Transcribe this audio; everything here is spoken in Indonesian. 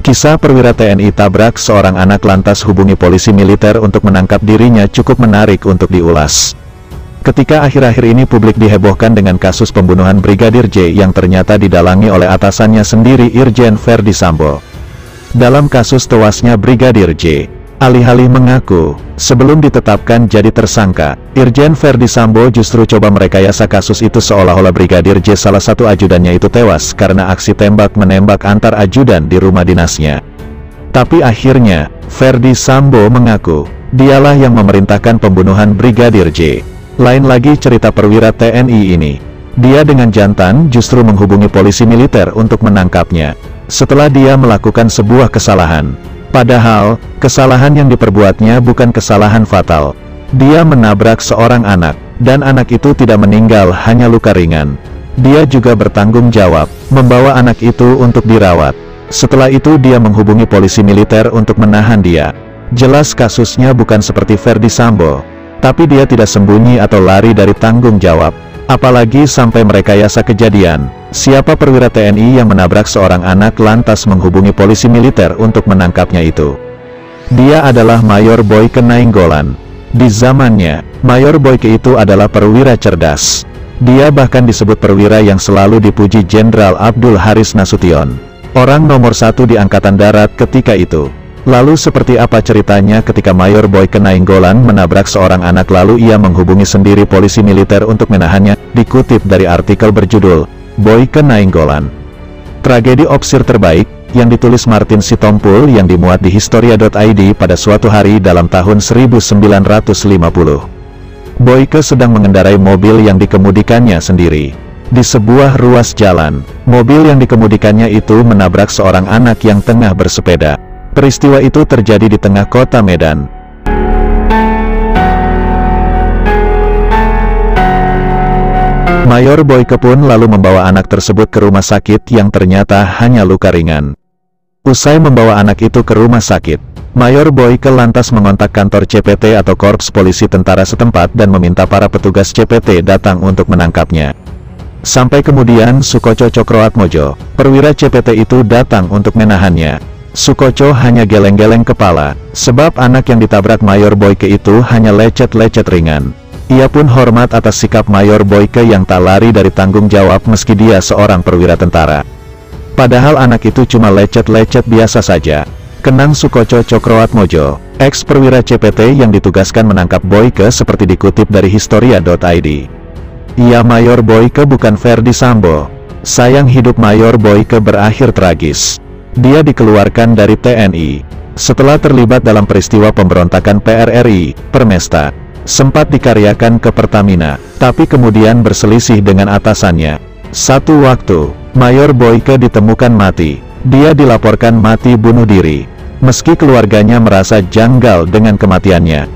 Kisah perwira TNI tabrak seorang anak lantas hubungi polisi militer untuk menangkap dirinya cukup menarik untuk diulas. Ketika akhir-akhir ini publik dihebohkan dengan kasus pembunuhan Brigadir J yang ternyata didalangi oleh atasannya sendiri Irjen Verdi Sambo. Dalam kasus tewasnya Brigadir J, alih-alih mengaku, sebelum ditetapkan jadi tersangka, Irjen Verdi Sambo justru coba merekayasa kasus itu seolah-olah Brigadir J salah satu ajudannya itu tewas karena aksi tembak-menembak antar ajudan di rumah dinasnya. Tapi akhirnya, Verdi Sambo mengaku, dialah yang memerintahkan pembunuhan Brigadir J. Lain lagi cerita perwira TNI ini. Dia dengan jantan justru menghubungi polisi militer untuk menangkapnya, setelah dia melakukan sebuah kesalahan. Padahal, kesalahan yang diperbuatnya bukan kesalahan fatal. Dia menabrak seorang anak, dan anak itu tidak meninggal, hanya luka ringan. Dia juga bertanggung jawab, membawa anak itu untuk dirawat. Setelah itu dia menghubungi polisi militer untuk menahan dia. Jelas kasusnya bukan seperti Verdi Sambo. Tapi dia tidak sembunyi atau lari dari tanggung jawab. Apalagi sampai merekayasa kejadian. Siapa perwira TNI yang menabrak seorang anak lantas menghubungi polisi militer untuk menangkapnya itu? Dia adalah Mayor Boyke Nainggolan. Di zamannya, Mayor Boyke itu adalah perwira cerdas. Dia bahkan disebut perwira yang selalu dipuji Jenderal Abdul Haris Nasution, orang nomor 1 di Angkatan Darat ketika itu. Lalu seperti apa ceritanya ketika Mayor Boyke Nainggolan menabrak seorang anak lalu ia menghubungi sendiri polisi militer untuk menahannya? Dikutip dari artikel berjudul, Boyke Nainggolan, Tragedi Opsir Terbaik, yang ditulis Martin Sitompul yang dimuat di Historia.id pada suatu hari dalam tahun 1950. Boyke sedang mengendarai mobil yang dikemudikannya sendiri. Di sebuah ruas jalan, mobil yang dikemudikannya itu menabrak seorang anak yang tengah bersepeda. Peristiwa itu terjadi di tengah kota Medan. Mayor Boyke pun lalu membawa anak tersebut ke rumah sakit yang ternyata hanya luka ringan. Usai membawa anak itu ke rumah sakit, Mayor Boyke lantas mengontak kantor CPT atau Korps Polisi Tentara setempat dan meminta para petugas CPT datang untuk menangkapnya. Sampai kemudian Sukoco Cokroatmojo, perwira CPT itu datang untuk menahannya. Sukoco hanya geleng-geleng kepala, sebab anak yang ditabrak Mayor Boyke itu hanya lecet-lecet ringan. Ia pun hormat atas sikap Mayor Boyke yang tak lari dari tanggung jawab meski dia seorang perwira tentara. Padahal anak itu cuma lecet-lecet biasa saja. Kenang Sukoco Cokroatmojo, ex-perwira CPT yang ditugaskan menangkap Boyke seperti dikutip dari Historia.id. Iya, Mayor Boyke bukan Verdi Sambo. Sayang hidup Mayor Boyke berakhir tragis. Dia dikeluarkan dari TNI setelah terlibat dalam peristiwa pemberontakan PRRI, Permesta. Sempat dikaryakan ke Pertamina, tapi kemudian berselisih dengan atasannya. Satu waktu, Mayor Boyke ditemukan mati. Dia dilaporkan mati bunuh diri. Meski keluarganya merasa janggal dengan kematiannya,